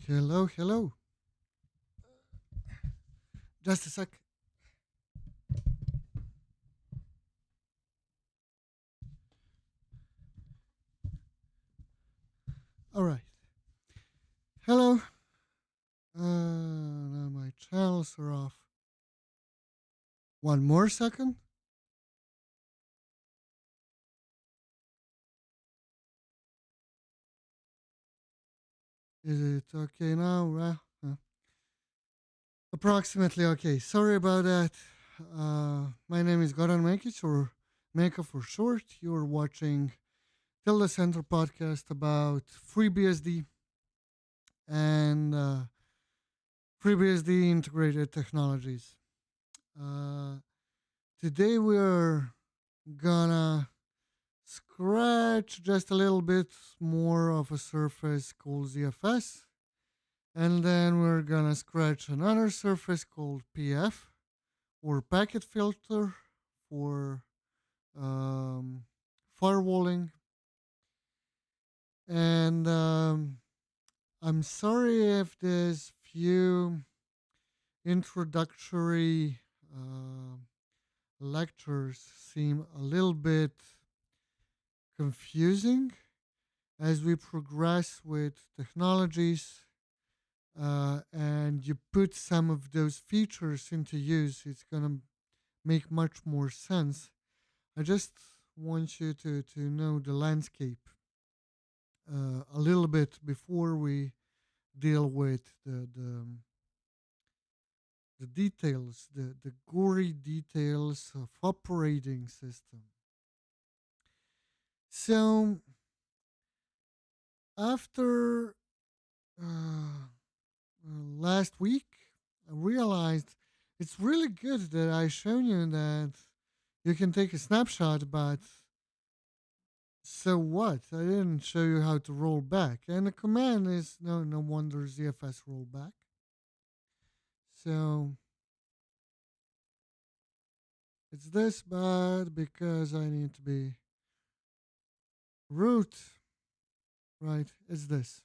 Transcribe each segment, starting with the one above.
Hello, hello. Just a sec. All right. Hello. Now my channels are off. One more second. Is it okay now? Approximately okay. Sorry about that. My name is Goran Mekic, or Meka for short. You're watching Tilda Center podcast about FreeBSD and FreeBSD integrated technologies. Uh, Today we're gonna scratch just a little bit more of a surface called ZFS, and then we're gonna scratch another surface called PF, or packet filter for um, firewalling. And I'm sorry if this few introductory lectures seem a little bit confusing as we progress with technologies and you put some of those features into use. It's going to make much more sense. I just want you to know the landscape a little bit before we deal with the details, the gory details of operating system. So after last week, I realized it's really good that I shown you that you can take a snapshot, but so what? I didn't show you how to roll back. And the command is no wonder ZFS rollback. So it's this, but because I need to be root, right? It's this.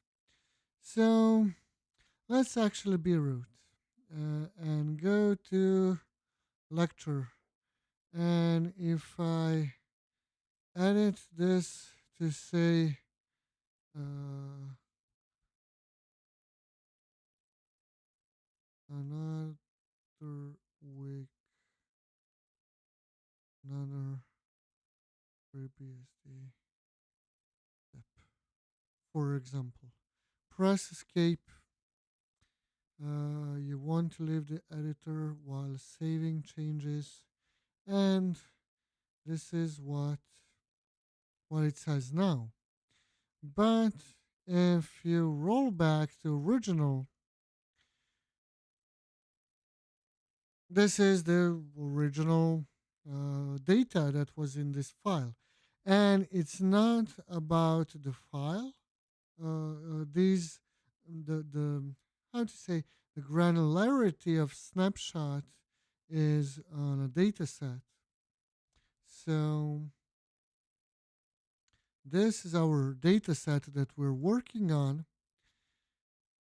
So let's actually be root and go to lecture. And if I edit this to say another week, another FreeBSD step, for example, press escape. You want to leave the editor while saving changes, and this is what it says now. But if you roll back to original, this is the original data that was in this file. And it's not about the file. These, the, how to say, the granularity of snapshot is on a data set. So this is our data set that we're working on.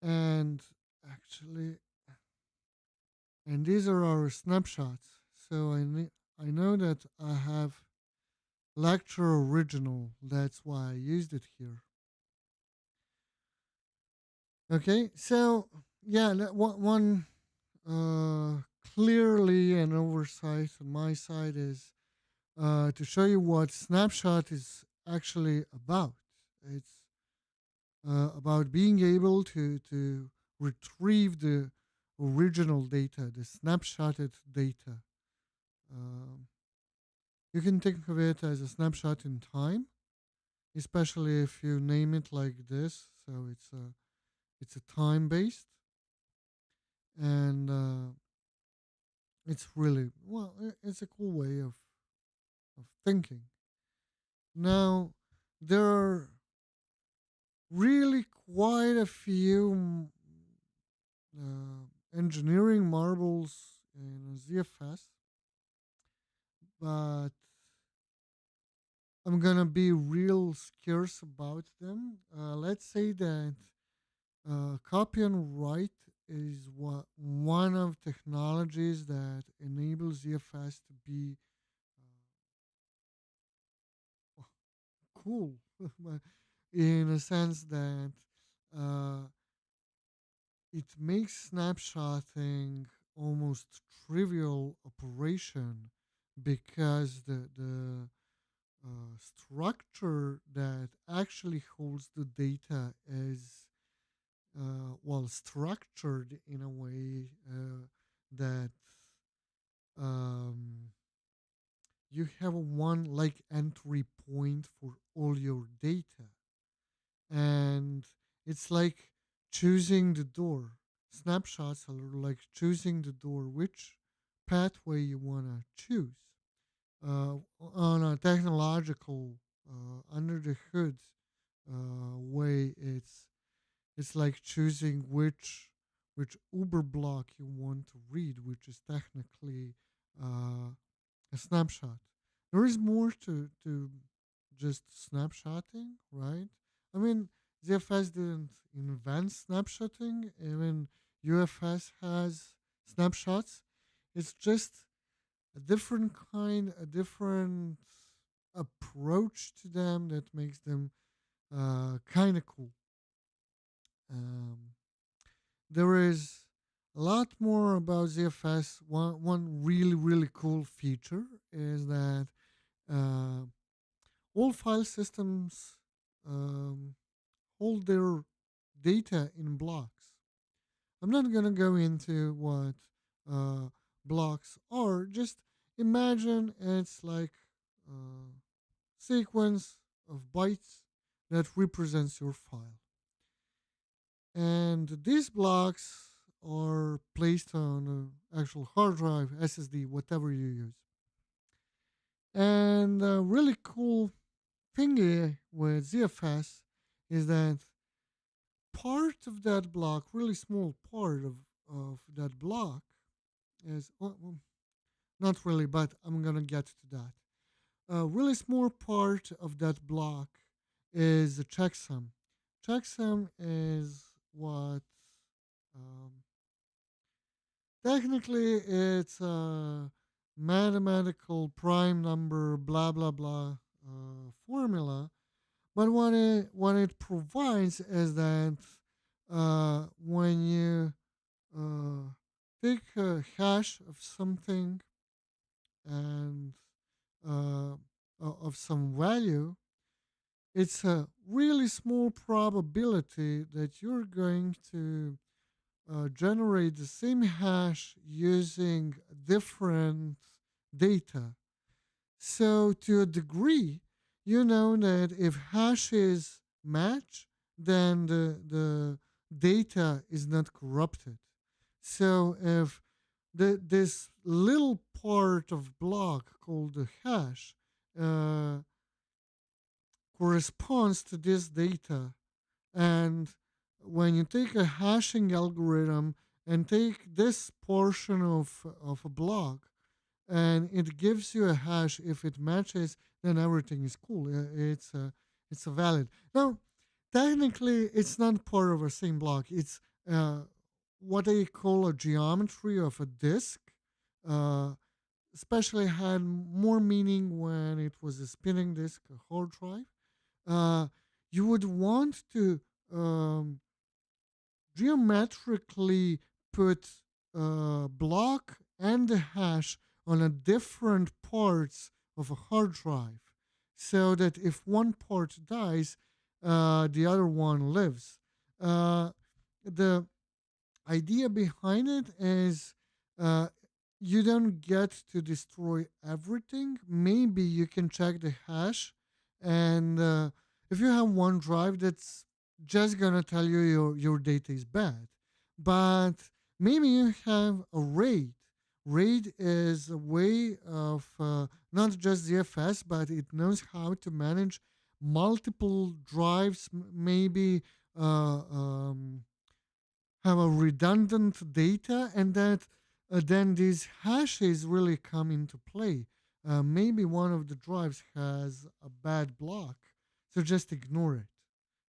And actually, and these are our snapshots. So I know that I have lecture original. That's why I used it here. Okay, so yeah, one clearly an oversight on my side is to show you what snapshot is actually about. It's about being able to retrieve the original data, the snapshotted data. Um, you can think of it as a snapshot in time, especially if you name it like this. So it's a time based, and it's really well. It's a cool way of thinking. Now there are really quite a few engineering marbles in ZFS, but I'm gonna be real scarce about them. Let's say that Copy and write is one of technologies that enables ZFS to be uh, cool in a sense that uh, it makes snapshotting almost trivial operation because the structure that actually holds the data is well structured in a way that um, you have one like entry point for all your data, and it's like choosing the door. Snapshots are like choosing the door, which pathway you want to choose. On a technological under the hood way, it's like choosing which Uber block you want to read, which is technically a snapshot. There is more to just snapshotting, right? I mean, ZFS didn't invent snapshotting. Even UFS has snapshots. It's just a different kind, a different approach to them that makes them kind of cool. Um, there is a lot more about ZFS. One really cool feature is that uh, all file systems um, hold their data in blocks. I'm not gonna go into what uh, blocks are. Just imagine it's like a sequence of bytes that represents your file, and these blocks are placed on an actual hard drive, SSD, whatever you use. And a really cool thing with ZFS is that part of that block, really small part of that block, is not really, but I'm gonna get to that. A really small part of that block is a checksum. Checksum is what um, technically it's a mathematical prime number, blah blah blah formula. But what it provides is that when you uh, take a hash of something and uh, of some value, it's a really small probability that you're going to generate the same hash using different data. So, to a degree, you know that if hashes match, then the data is not corrupted. So, if this little part of block called the hash uh, corresponds to this data, and when you take a hashing algorithm and take this portion of a block and it gives you a hash, if it matches, then everything is cool. It's a valid. Now, technically, it's not part of a same block. It's what they call a geometry of a disk. Uh, Especially had more meaning when it was a spinning disk, a hard drive. Uh, you would want to um, geometrically put block and the hash on a different parts of a hard drive so that if one part dies, the other one lives. The idea behind it is uh, you don't get to destroy everything. Maybe you can check the hash, and if you have one drive, that's just gonna tell you your data is bad. But maybe you have a RAID. RAID is a way of not just ZFS, but it knows how to manage multiple drives, maybe. Have a redundant data, and that then these hashes really come into play. Maybe one of the drives has a bad block, so just ignore it.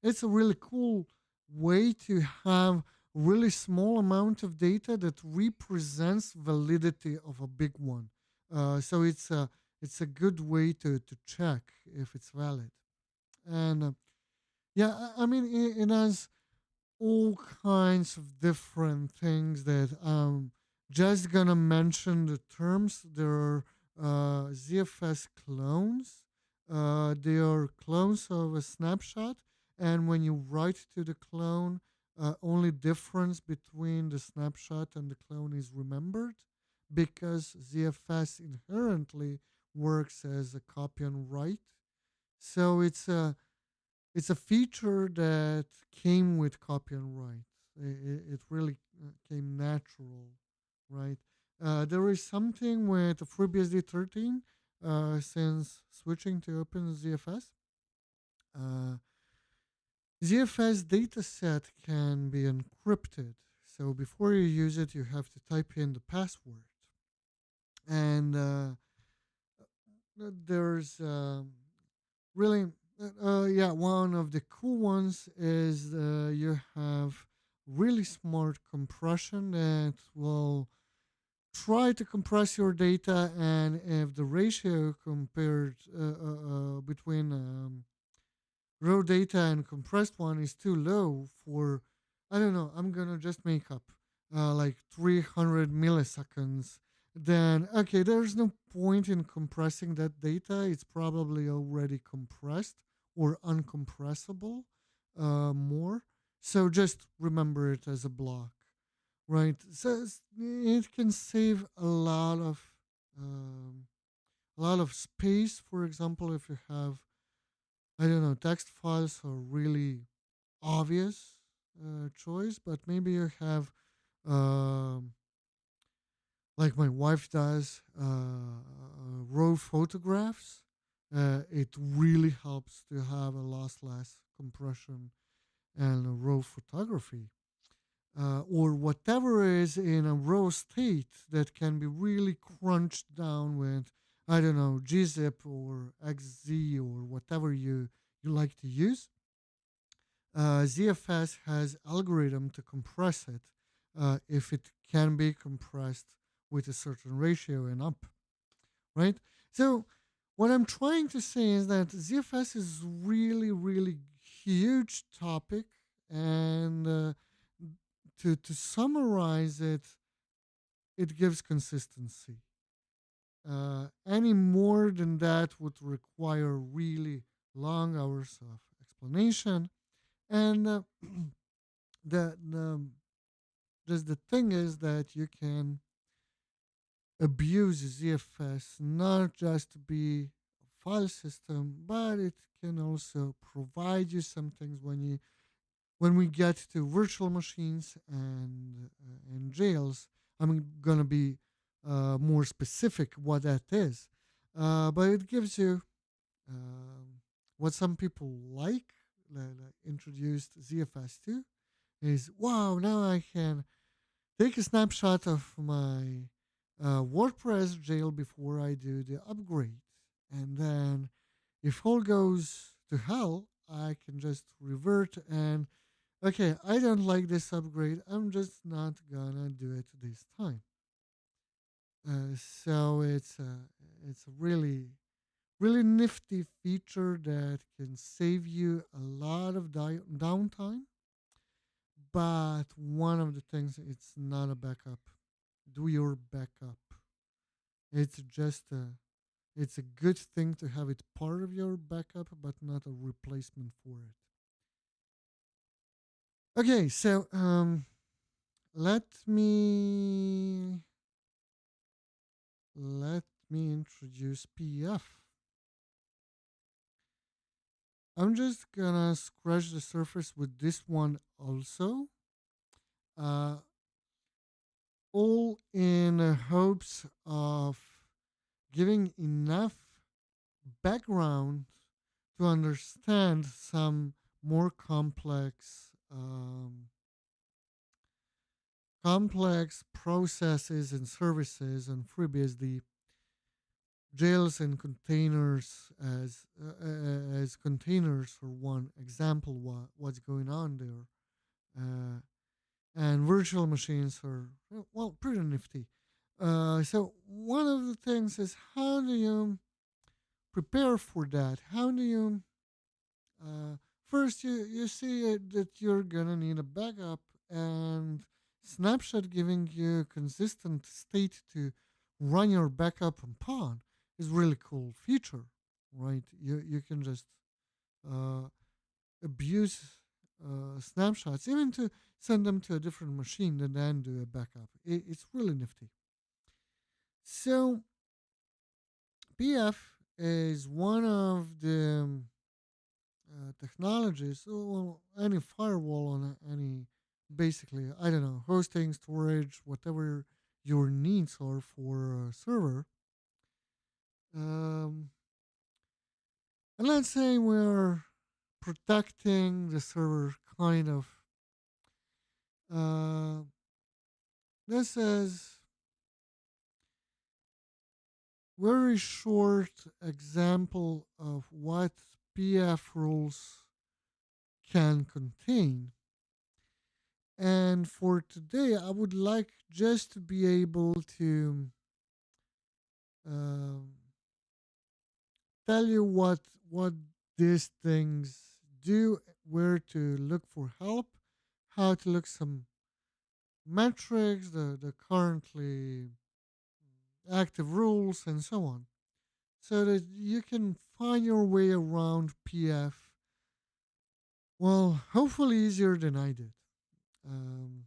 It's a really cool way to have really small amount of data that represents validity of a big one. So it's a good way to check if it's valid. And yeah, I mean it has all kinds of different things that just gonna mention the terms. There are ZFS clones. They are clones of a snapshot, and when you write to the clone, only difference between the snapshot and the clone is remembered, because ZFS inherently works as a copy and write. So it's a feature that came with copy and write. It really came natural, right? There is something with FreeBSD 13 since switching to OpenZFS. Uh, ZFS dataset can be encrypted. So before you use it, you have to type in the password. And there's really yeah, one of the cool ones is you have really smart compression that will try to compress your data, and if the ratio compared between raw data and compressed one is too low for, I don't know, I'm gonna just make up like 300 milliseconds, then okay, there's no point in compressing that data. It's probably already compressed or uncompressible more. So just remember it as a block, right? So it can save a lot of space. For example, if you have, I don't know, text files are really obvious choice, but maybe you have, um, like my wife does, raw photographs. It really helps to have a lossless compression and a raw photography. Or whatever is in a raw state that can be really crunched down with, I don't know, gzip or xz or whatever you like to use. ZFS has algorithm to compress it if it can be compressed with a certain ratio and up, right? So what I'm trying to say is that ZFS is really, really huge topic, and to summarize it, it gives consistency. Any more than that would require really long hours of explanation, and the just the thing is that you can abuse ZFS not just to be a file system, but it can also provide you some things when we get to virtual machines and jails. I'm gonna be more specific what that is, but it gives you what some people like introduced ZFS to is, wow, now I can take a snapshot of my WordPress jail before I do the upgrade. And then if all goes to hell, I can just revert and, okay, I don't like this upgrade. I'm just not gonna do it this time. So it's a really, really nifty feature that can save you a lot of downtime. But one of the things, it's not a backup. Do your backup. It's just it's a good thing to have it part of your backup, but not a replacement for it. Okay, so let me let me introduce PF. I'm just gonna scratch the surface with this one also, uh, all in hopes of giving enough background to understand some more complex processes and services on FreeBSD, jails and containers as containers for one example. What's going on there? and virtual machines are, well, pretty nifty. So one of the things is, how do you prepare for that? How do you uh, first you see that you're gonna need a backup, and Snapshot giving you consistent state to run your backup upon is really cool feature, right? You can just uh, abuse snapshots, even to send them to a different machine and then do a backup. It's really nifty. So PF is one of the technologies, well, any firewall on any, basically, I don't know, hosting, storage, whatever your needs are for a server. Um, and let's say we're protecting the server, kind of. Uh, this is very short example of what PF rules can contain. And for today, I would like just to be able to um, tell you what these things do, where to look for help, how to look some metrics, the currently active rules, and so on, so that you can find your way around PF. Well, hopefully easier than I did. Um,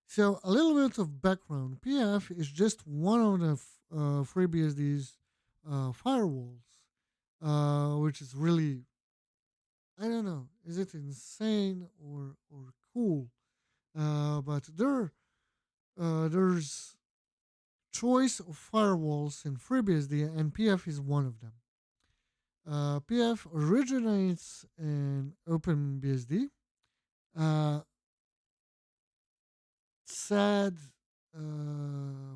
so a little bit of background: PF is just one of the FreeBSD's firewalls, which is really, I don't know, is it insane or cool? But there's choice of firewalls in FreeBSD, and PF is one of them. PF originates in OpenBSD. Uh, Sad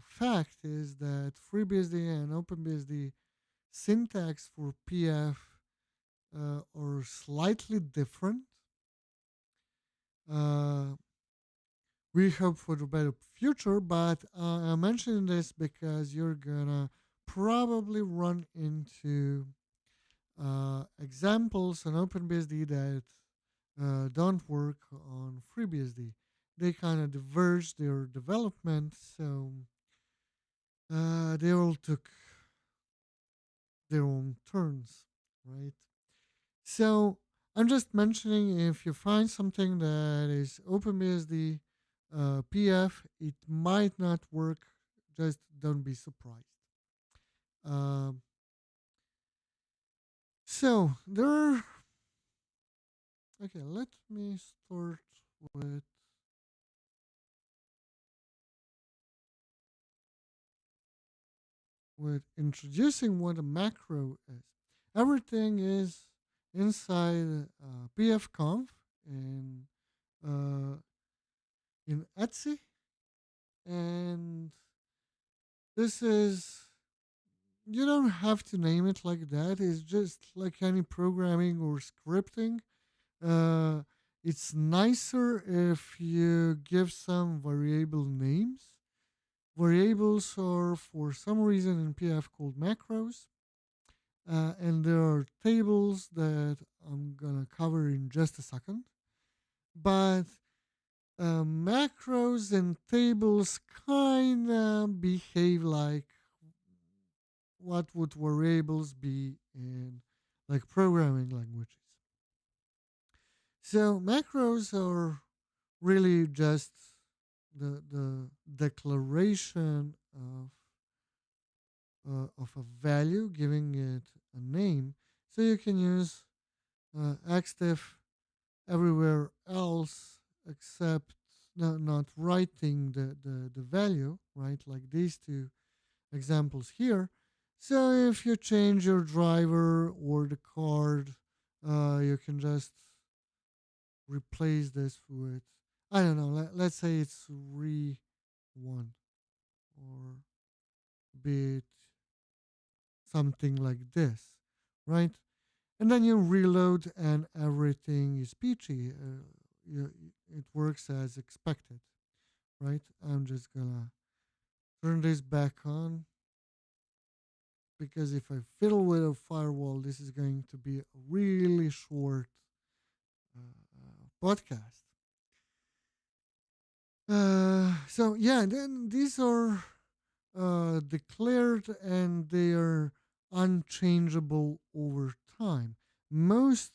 fact is that FreeBSD and OpenBSD syntax for PF are slightly different. Uh, we hope for a better future, but I'm mentioning this because you're gonna probably run into examples on OpenBSD that don't work on FreeBSD. They kind of diverge their development, so they all took their own turns, right? So I'm just mentioning, if you find something that is OpenBSD PF, it might not work. Just don't be surprised. Um, so there are, okay, let me start with introducing what a macro is. Everything is inside pfconf uh, in Etsy, and this is, you don't have to name it like that. It's just like any programming or scripting. Uh, it's nicer if you give some variable names. Variables are, for some reason, in PF called macros. And there are tables that I'm gonna cover in just a second. But macros and tables kind of behave like what would variables be in, like, programming languages. So macros are really just the declaration of a value, giving it a name. So you can use xdiff everywhere else except not writing the value, right? Like these two examples here. So if you change your driver or the card, you can just replace this with, I don't know, let's say it's re1, or bit something like this, right? And then you reload and everything is peachy. it works as expected, right? I'm just gonna turn this back on because if I fiddle with a firewall, this is going to be a really short podcast. So yeah, then these are declared and they are unchangeable over time. Most,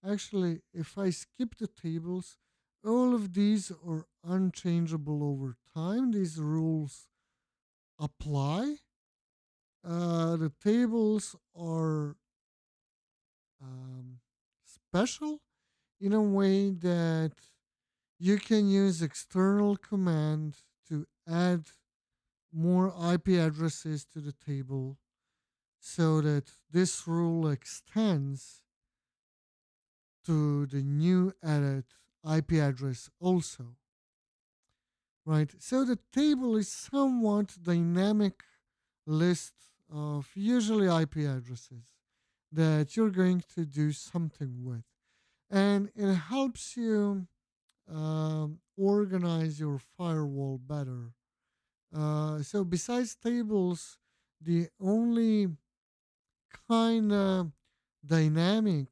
actually, if I skip the tables, all of these are unchangeable over time. These rules apply. The tables are um, special in a way that you can use external command to add more IP addresses to the table so that this rule extends to the new added IP address also, right? So the table is somewhat dynamic list of usually IP addresses that you're going to do something with. And it helps you organize your firewall better. So besides tables, the only kind of dynamic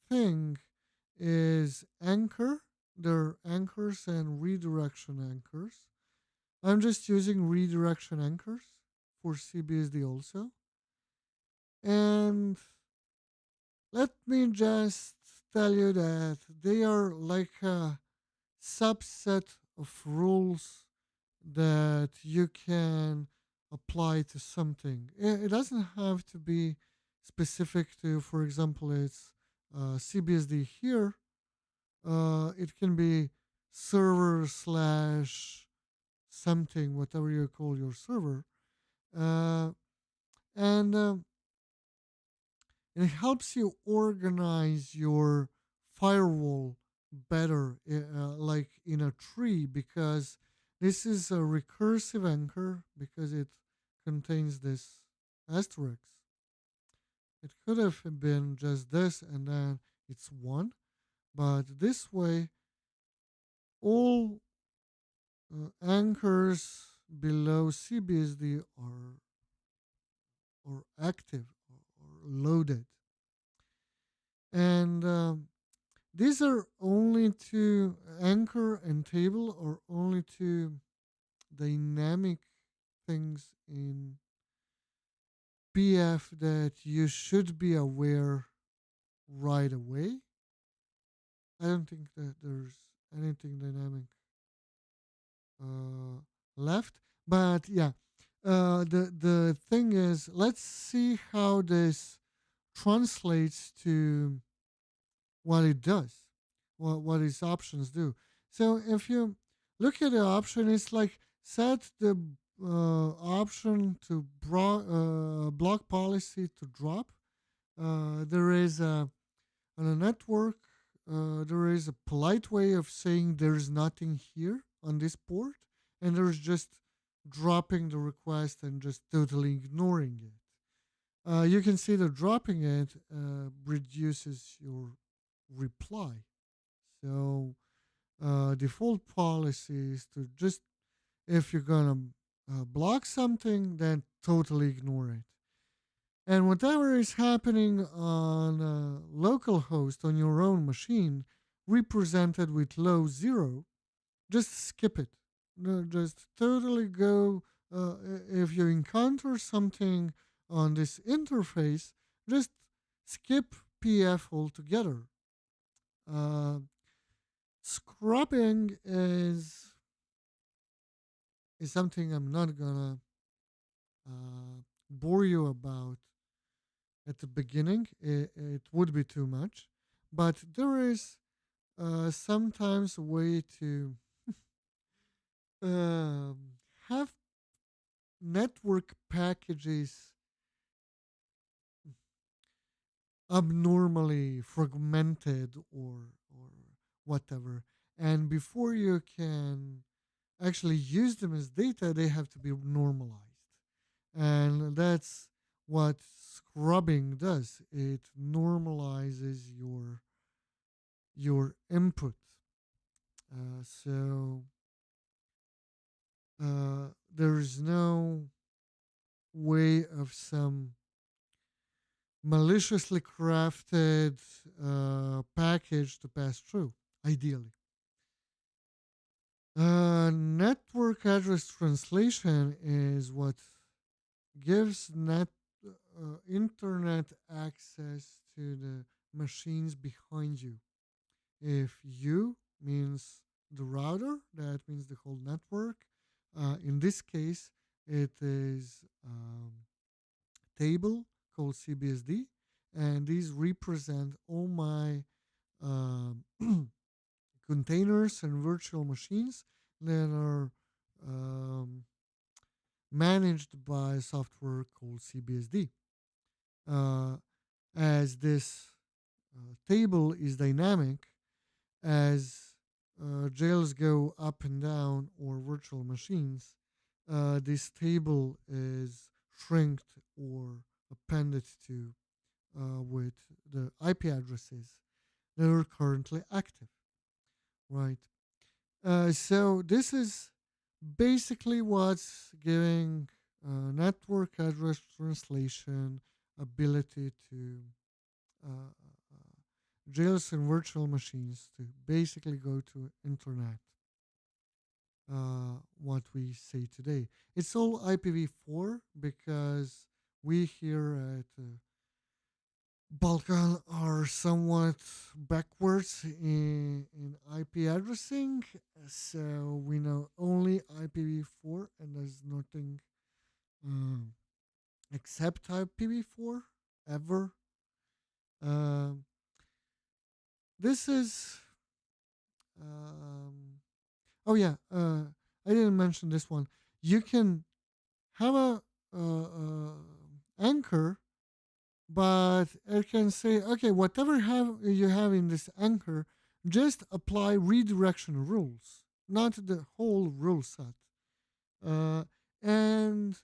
thing is anchor. There are anchors and redirection anchors. I'm just using redirection anchors for CBSD also. And let me just tell you that they are like a subset of rules that you can apply to something. It doesn't have to be specific to, for example, it's CBSD here. It can be server slash something, whatever you call your server. Uh, and it helps you organize your firewall better, like in a tree, because this is a recursive anchor because it contains this asterisk. It could have been just this and then it's one, but this way all anchors below CBSD are active or loaded. And these are only two anchor and table or only two dynamic things in PF that you should be aware right away. I don't think that there's anything dynamic left, but yeah, the thing is, let's see how this translates to what it does, what its options do. So if you look at the option, it's like set the option to block policy to drop. There is on a network, there is a polite way of saying there's nothing here on this port, and there's just dropping the request and just totally ignoring it. You can see that dropping it reduces your reply. So default policy is to just, if you're gonna block something, then totally ignore it. And whatever is happening on a local host on your own machine, represented with low zero, just skip it. No, just totally go. If you encounter something on this interface, just skip PF altogether. Uh, Scrubbing is something I'm not gonna bore you about at the beginning. It would be too much, but there is sometimes a way to um, have network packages abnormally fragmented or whatever, and before you can actually use them as data, they have to be normalized. And that's what scrubbing does. It normalizes your input. So there's no way of some maliciously crafted package to pass through, ideally. Network address translation is what gives internet access to the machines behind you. If you means the router, that means the whole network. In this case, it is table called cbsd, and these represent all my um, containers and virtual machines that are um, managed by software called cbsd. uh, as this table is dynamic, as jails go up and down or virtual machines, this table is shrinked or appended to with the IP addresses that are currently active, right? So this is basically what's giving network address translation ability to uh, jails and virtual machines to basically go to internet. What we say today, it's all IPv4 because we here at Balkan are somewhat backwards in IP addressing, so we know only IPv4 and there's nothing um, except IPv4 ever. Um, this is um, oh yeah, I didn't mention this one. You can have a anchor, but it can say, okay, whatever you have in this anchor, just apply redirection rules, not the whole rule set. Uh, and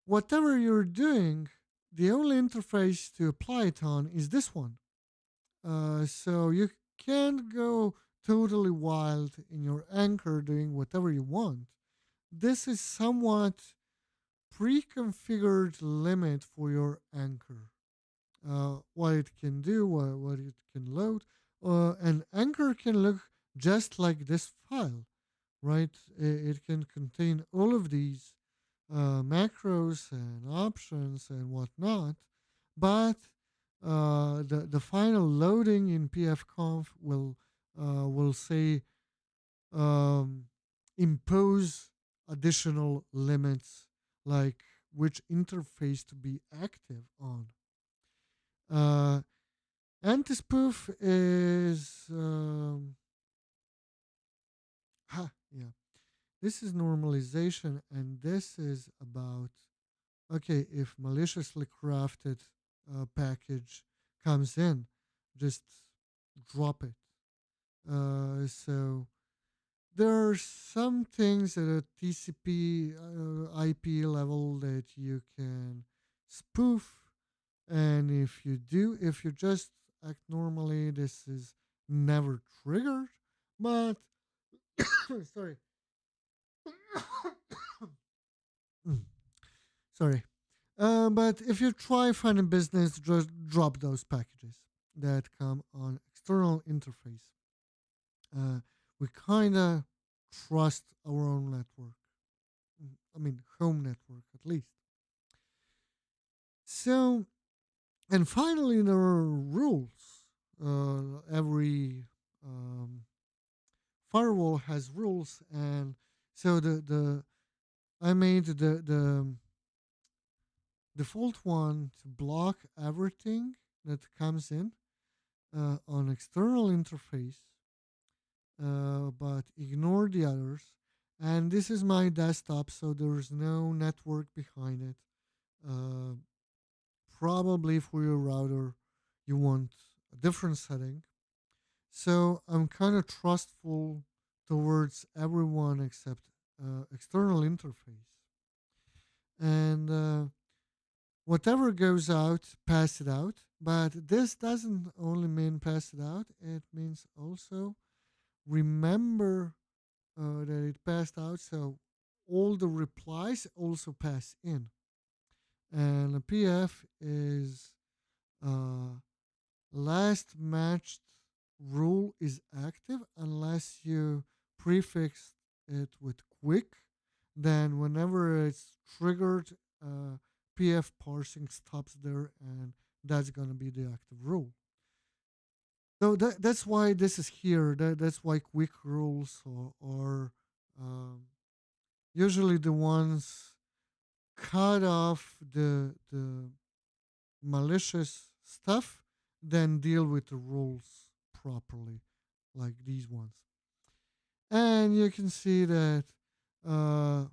whatever you're doing, the only interface to apply it on is this one. So you can't go totally wild in your anchor doing whatever you want. This is somewhat pre-configured limit for your anchor. What it can do, what it can load. An anchor can look just like this file, right? It can contain all of these macros and options and whatnot, but the final loading in pfconf will say impose additional limits like which interface to be active on. Uh, Anti-spoof is yeah. This is normalization, and this is about okay, if maliciously crafted package comes in, just drop it. So there are some things at a TCP IP level that you can spoof, and if you just act normally, this is never triggered. But sorry, sorry. But if you try finding business, just drop those packages that come on external interface. We kind of trust our own network. I mean, home network at least. So, and finally, there are rules. Every firewall has rules, and so the I made the default one to block everything that comes in on external interface, but ignore the others. And this is my desktop, so there's no network behind it. Uh, Probably for your router, you want a different setting. So I'm kind of trustful towards everyone except external interface. And whatever goes out, pass it out. But this doesn't only mean pass it out, it means also remember that it passed out, so all the replies also pass in. And a PF is uh, last matched rule is active unless you prefix it with quick. Then whenever it's triggered, PF parsing stops there, and that's going to be the active rule. So that's why this is here. That's why quick rules are usually the ones cut off the malicious stuff, then deal with the rules properly, like these ones. And you can see that uh,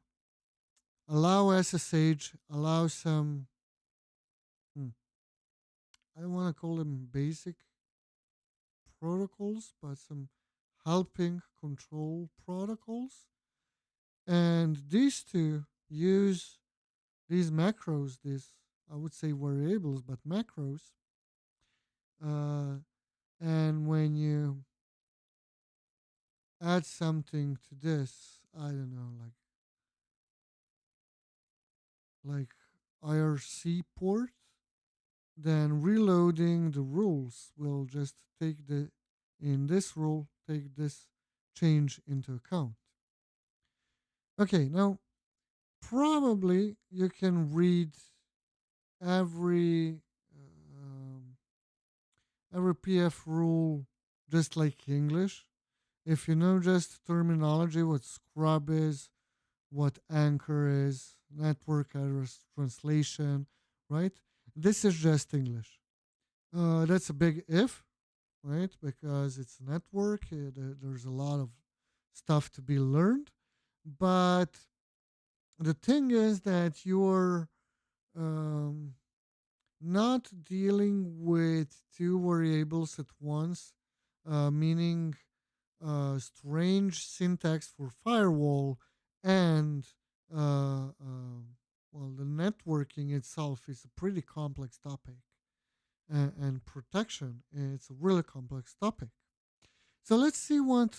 allow SSH, allow some, I don't want to call them basic protocols, but some helping control protocols. And these two use these macros, these, I would say variables, but macros. And when you add something to this, I don't know, like IRC port, then reloading the rules will just take the in this rule take this change into account. Okay, now probably you can read every um, every PF rule just like English. If you know just terminology, what scrub is, what anchor is, network address translation, right? This is just English. That's a big if, right? Because it's a network, there's a lot of stuff to be learned. But the thing is that you're um, not dealing with two variables at once, meaning strange syntax for firewall and well, the networking itself is a pretty complex topic, and protection, it's a really complex topic. So let's see what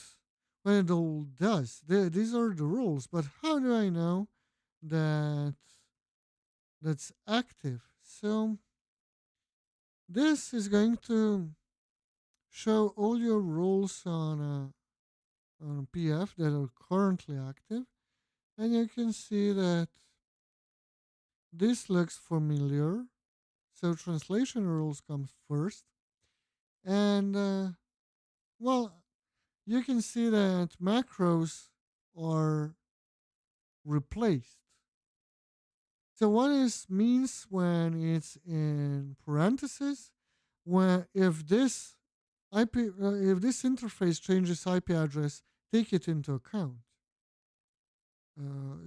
it all does. These are the rules, but how do I know that that's active? So this is going to show all your rules on PF that are currently active, and you can see that this looks familiar. So translation rules come first, and well, you can see that macros are replaced. So what is means when it's in parentheses, when if this if this interface changes IP address, take it into account.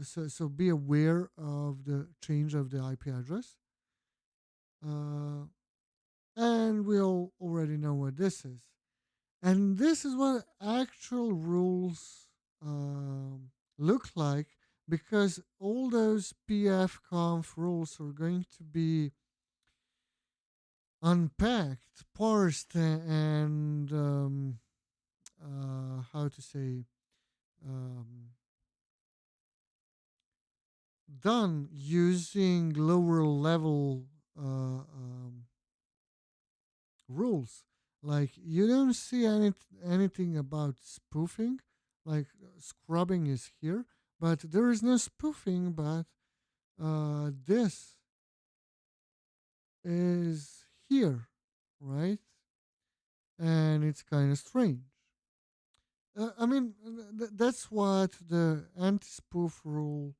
So be aware of the change of the IP address. And we all already know what this is. And this is what actual rules look like, because all those pfconf rules are going to be unpacked, parsed, and how to say, um, done using lower level rules. Like you don't see anything about spoofing, like scrubbing is here, but there is no spoofing. But this is here, right? And it's kind of strange. I mean, that's what the anti-spoof rule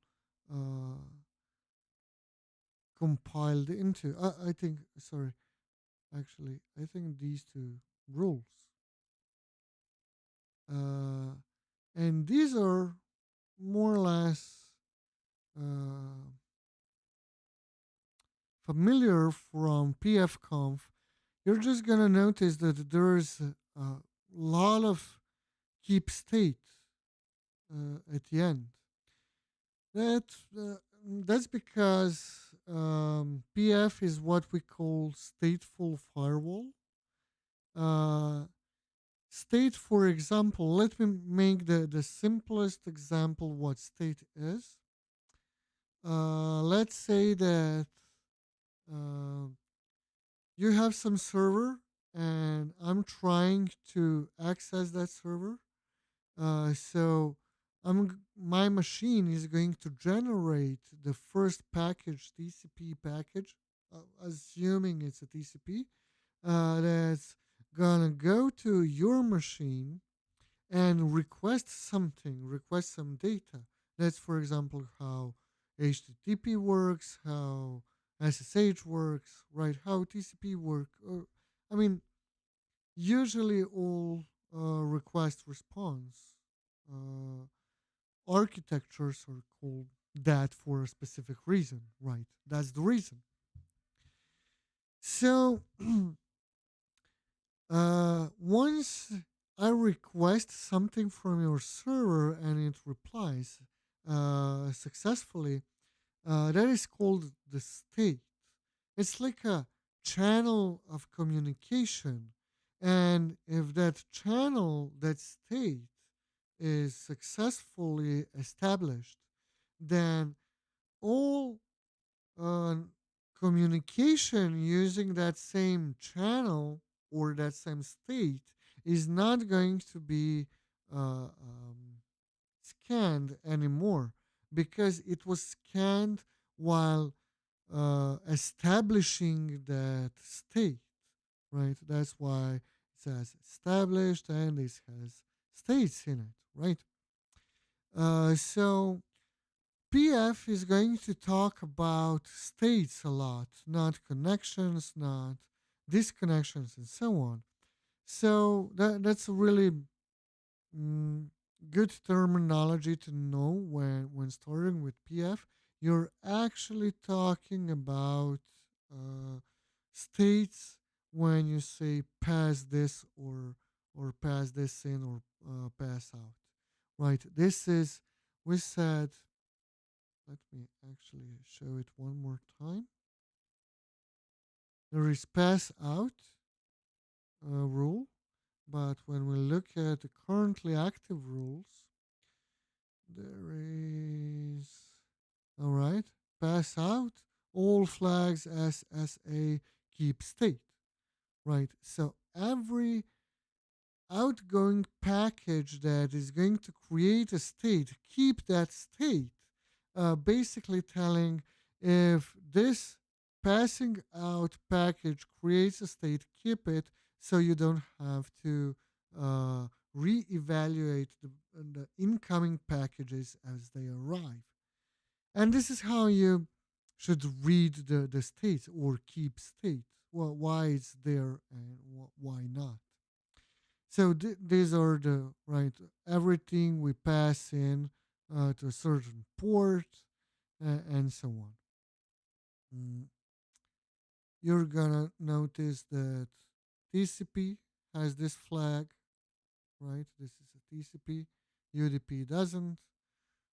uh, compiled into. I think, sorry, actually, I think these two rules. Uh, and these are more or less uh, familiar from pfconf. You're just gonna notice that there's a lot of keep state at the end. That that's because PF is what we call stateful firewall. Uh, State, for example, let me make the simplest example what state is. Let's say that uh, you have some server and I'm trying to access that server. So my machine is going to generate the first package, TCP package, assuming it's a TCP, that's gonna go to your machine and request some data. That's, for example, how HTTP works, how SSH works, right? How TCP work. Or, I mean, usually all request response uh, architectures are called that for a specific reason, right? That's the reason. So once I request something from your server and it replies successfully, that is called the state. It's like a channel of communication. And if that channel, that state, is successfully established, then all uh, communication using that same channel or that same state is not going to be scanned anymore because it was scanned while establishing that state, right? That's why it says established and this has states in it, right? So PF is going to talk about states a lot, not connections, not disconnections, and so on. So that's a really mm, good terminology to know when starting with PF. You're actually talking about uh, states when you say pass this or pass this in or pass out, right? This is we said. Let me actually show it one more time. There is pass out rule, but when we look at the currently active rules, there is, all right, pass out, all flags SSA keep state, right? So every outgoing package that is going to create a state, keep that state, basically telling if this passing out package creates a state, keep it so you don't have to reevaluate the incoming packages as they arrive. And this is how you should read the states or keep states. Well, why it's there and why not. So these are the right everything we pass in to a certain port and so on. Mm, You're gonna notice that TCP has this flag, right? This is a TCP. UDP doesn't,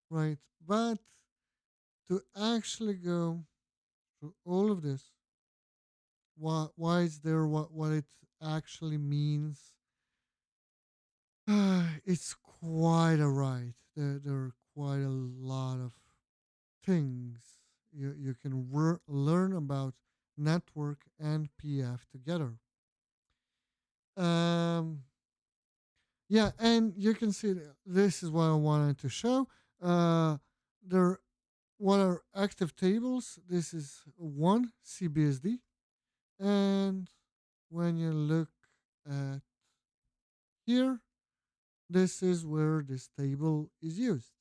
right? But to actually go through all of this, why is there, what it actually means, it's quite a ride. There are quite a lot of things you can learn about network and PF together. Um, yeah, and you can see this is what I wanted to show. There, what are active tables? This is one CBSD, and when you look at here, this is where this table is used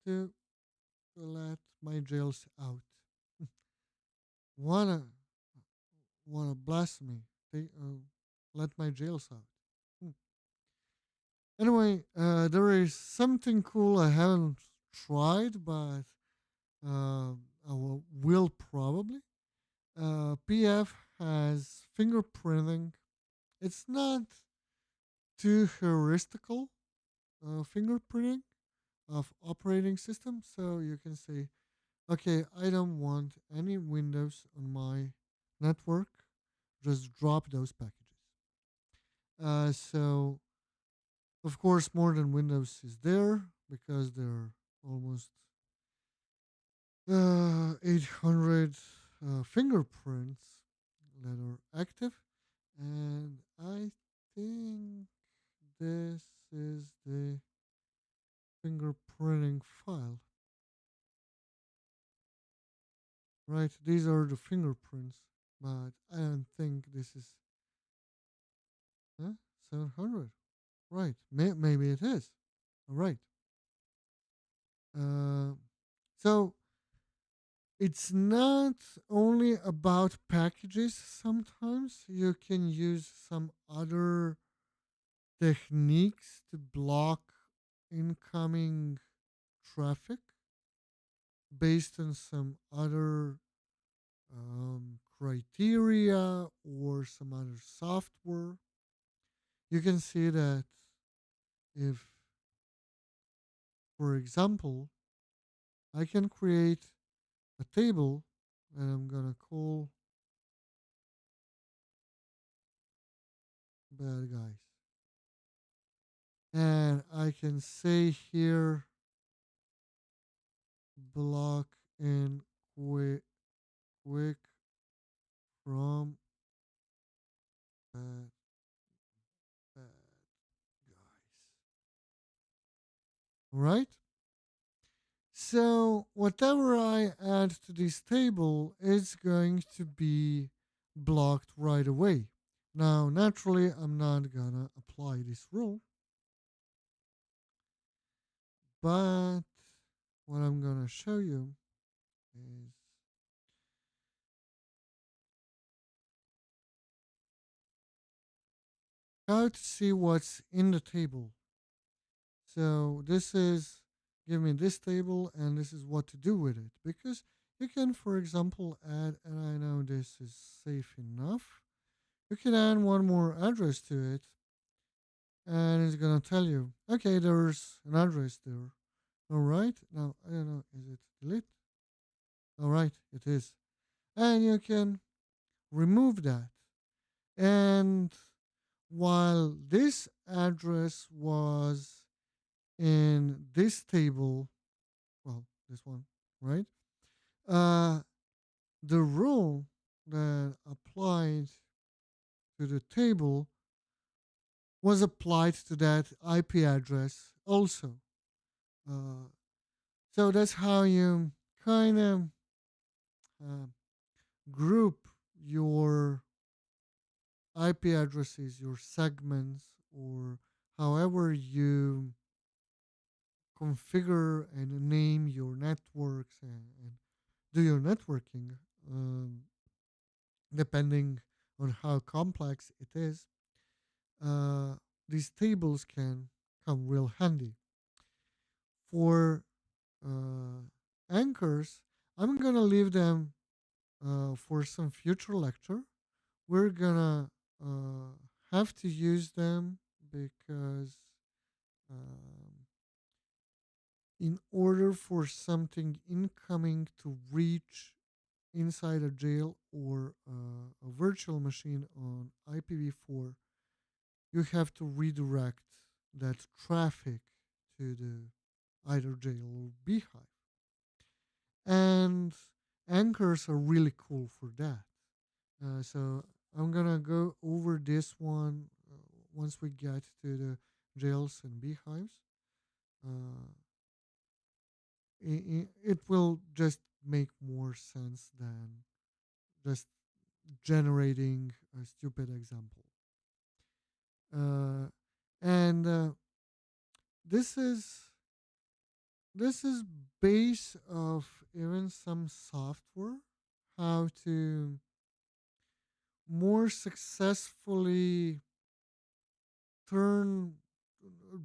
to let my jails out. wanna wanna blast me? Let my jails out. Hmm. Anyway, there is something cool I haven't tried, but I will probably. PF has fingerprinting. It's not too heuristical fingerprinting of operating system, so you can say, okay, I don't want any Windows on my network. Just drop those packages. So of course, more than Windows is there because there are almost 800 fingerprints that are active, and I think this is the fingerprinting file. Right, these are the fingerprints, but I don't think this is 700. Right, maybe it is. All right. Uh, so it's not only about packages. Sometimes you can use some other techniques to block incoming traffic based on some other criteria or some other software. You can see that if, for example, I can create a table that I'm gonna call bad guys, and I can say here block and quick from bad, bad guys. All right. So whatever I add to this table is going to be blocked right away. Now, naturally, I'm not gonna apply this rule, but what I'm gonna show you is how to see what's in the table. So this is give me this table, and this is what to do with it, because you can, for example, add, and I know this is safe enough, you can add one more address to it, and it's gonna tell you, okay, there's an address there. All right, now I don't know, is it delete? All right, it is, and you can remove that. And while this address was in this table, well, this one, right? Uh, the rule that applied to the table was applied to that IP address also. Uh, so that's how you kind of uh, group your IP addresses, your segments, or however you configure and name your networks and do your networking, um, depending on how complex it is. Uh, these tables can come real handy. For anchors, I'm gonna leave them for some future lecture. We're gonna have to use them because in order for something incoming to reach inside a jail or a virtual machine on IPv4, you have to redirect that traffic to the either jail or beehive. And anchors are really cool for that. So I'm gonna go over this one once we get to the jails and beehives. Uh, it will just make more sense than just generating a stupid example. Uh, and this is this is base of even some software how to more successfully turn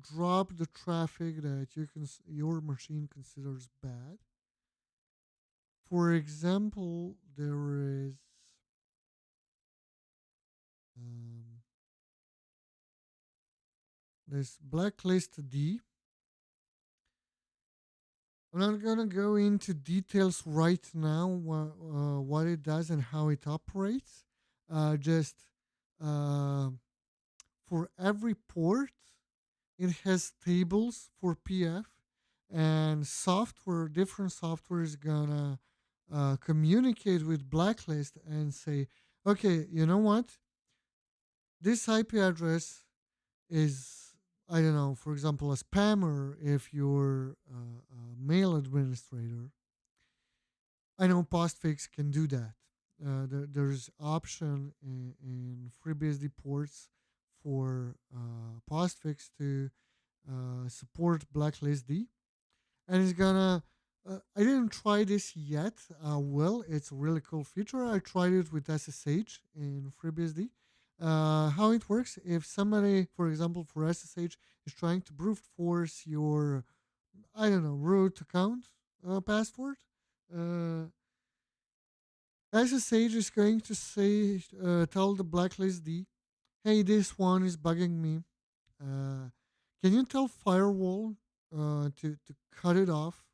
drop the traffic that your machine considers bad. For example, there is um, this Blacklist D. I'm not gonna go into details right now what it does and how it operates. Just uh, for every port, it has tables for PF, and different software is gonna communicate with Blacklist and say, okay, you know what? This IP address is, I don't know, for example, a spammer if you're a mail administrator. I know postfix can do that. There's option in FreeBSD ports for postfix to support Blacklist D, and it's gonna. I didn't try this yet. Well, it's a really cool feature. I tried it with SSH in FreeBSD. How it works: if somebody, for example, for SSH, is trying to brute force your, I don't know, root account password, uh, SSH is going to say, tell the Blacklist D, hey, this one is bugging me. Can you tell firewall to cut it off,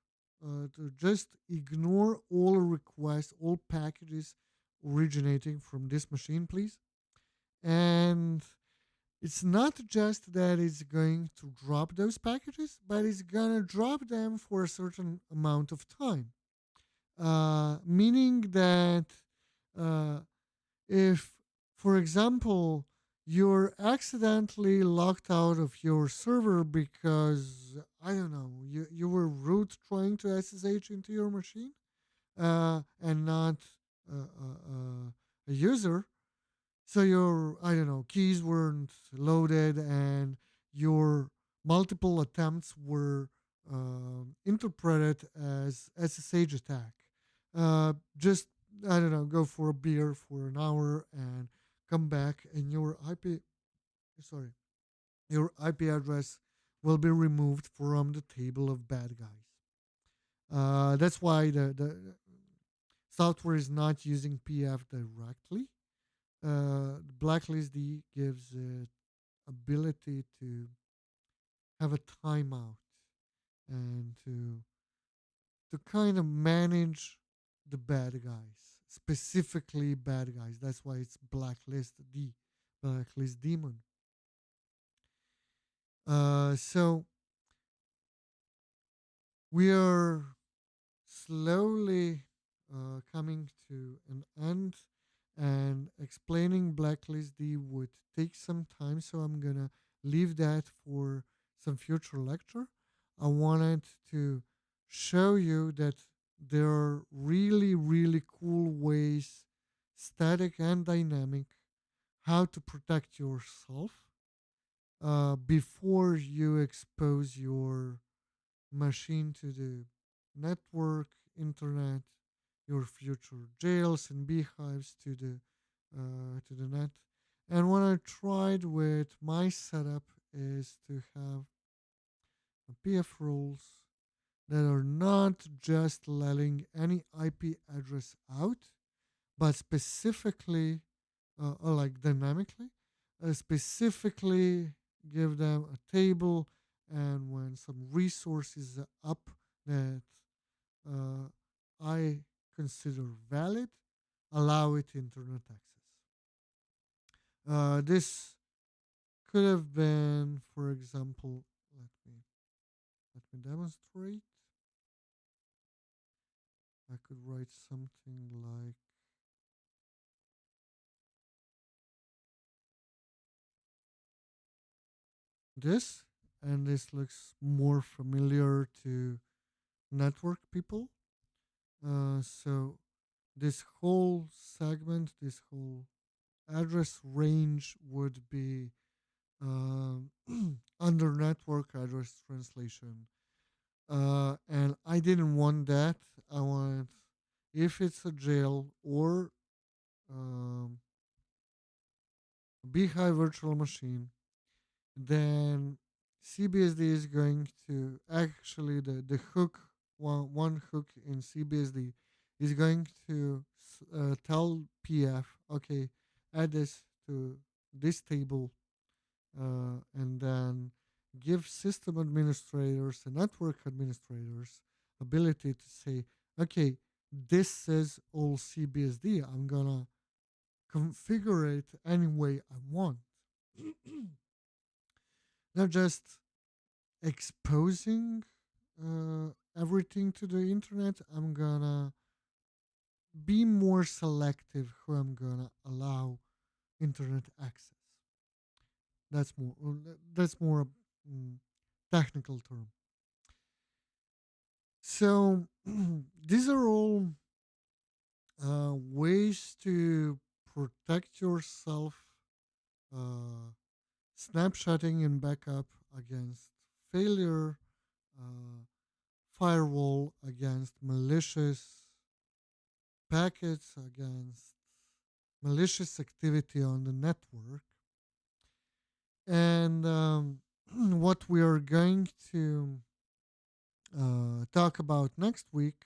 to just ignore all requests, all packages originating from this machine, please? And it's not just that it's going to drop those packages, but it's going to drop them for a certain amount of time. Meaning that uh, if, for example, you're accidentally locked out of your server because, I don't know, you were root trying to SSH into your machine and not a user, so your, I don't know, keys weren't loaded and your multiple attempts were interpreted as SSH attack. Just, I don't know, go for a beer for an hour and come back, and sorry, your IP address will be removed from the table of bad guys. That's why the software is not using PF directly. Blacklist D gives it ability to have a timeout and to kind of manage the bad guys, specifically bad guys. That's why it's Blacklist D, Blacklist Demon. So we are slowly coming to an end, and explaining Blacklist D would take some time, so I'm gonna leave that for some future lecture. I wanted to show you that there are really, really cool ways, static and dynamic, how to protect yourself before you expose your machine to the network, internet, your future jails and beehives to the net. And what I tried with my setup is to have PF rules that are not just letting any IP address out, but specifically, or like dynamically, specifically give them a table, and when some resource is up that uh, I consider valid, allow it internet access. This could have been, for example, let me demonstrate. I could write something like this, and this looks more familiar to network people. So this whole segment, this whole address range would be um, under network address translation. And I didn't want that. I wanted, if it's a jail or um, a Beehive virtual machine, then CBSD is going to actually the hook, one hook in CBSD is going to tell PF, okay, add this to this table, and then give system administrators and network administrators ability to say, okay, this is all CBSD. I'm gonna configure it any way I want. not just exposing everything to the internet. I'm gonna be more selective who I'm gonna allow internet access. That's more mm, technical term. So these are all ways to protect yourself, uh, snapshotting and backup against failure, uh, firewall against malicious packets, against malicious activity on the network. And what we are going to talk about next week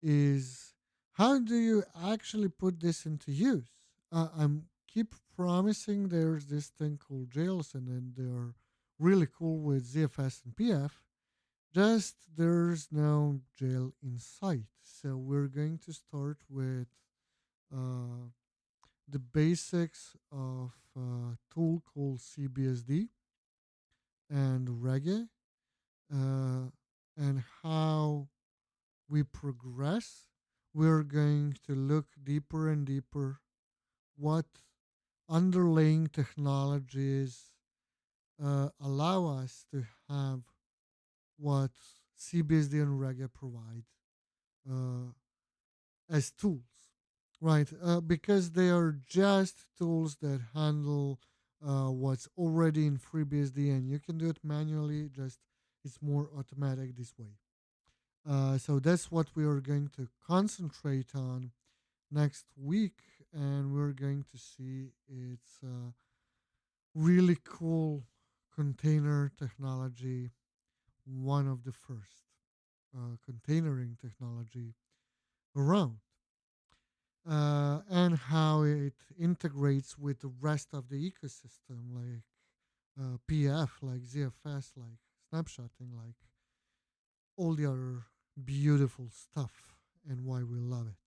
is how do you actually put this into use? I'm keep promising there's this thing called jails, and then they're really cool with ZFS and PF. Just there's no jail in sight. So we're going to start with uh, the basics of a tool called cbsd and reggae, uh, and how we progress. We're going to look deeper and deeper what underlying technologies allow us to have what cbsd and reggae provide uh, as tools, right? Because they are just tools that handle what's already in FreeBSD, and you can do it manually. Just it's more automatic this way. So that's what we are going to concentrate on next week, and we're going to see it's really cool container technology, one of the first containering technology around, and how it integrates with the rest of the ecosystem, like PF, like ZFS, like snapshotting, like all the other beautiful stuff, and why we love it.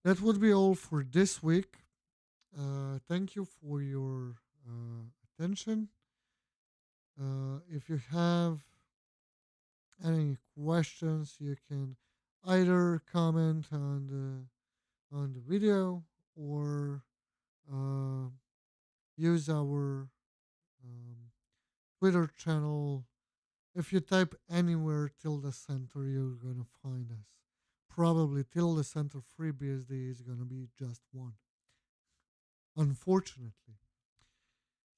That would be all for this week. Thank you for your attention. If you have any questions, you can either comment on the video or uh, use our um, Twitter channel. If you type anywhere Tilda Center, you're gonna find us. Probably Tilda Center FreeBSD is gonna be just one, unfortunately.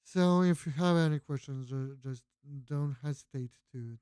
So if you have any questions, just don't hesitate to